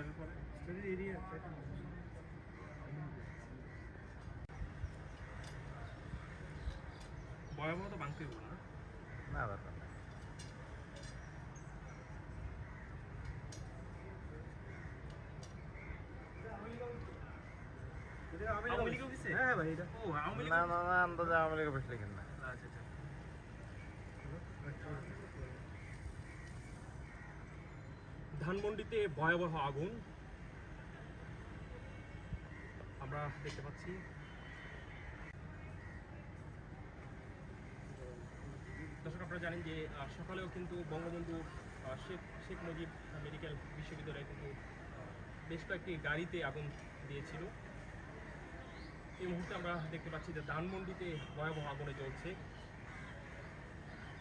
Study পরে study area ভয়াবহ তো ভাঙতে হবে না। না দরকার নেই। আওয়ামী লীগ অফিসে? হ্যাঁ ভাই এটা ও আওয়ামী লীগ না না না আন্দাজে আওয়ামী লীগ অফিস লিখেন না। আচ্ছা আচ্ছা। ধানমন্ডিতে ভয়াবহ আগুন আমরা দেখতে পাচ্ছি। দর্শক আপনারা জানেন যে সকালেও কিন্তু বঙ্গবন্ধু শেখ মুজিব মেডিকেল বিশ্ববিদ্যালয়ে কিন্তু বেশ কয়েকটি গাড়িতে আগুন দিয়েছিল। এই মুহূর্তে আমরা দেখতে পাচ্ছি যে ধানমন্ডিতে ভয়াবহ আগুনে জ্বলছে।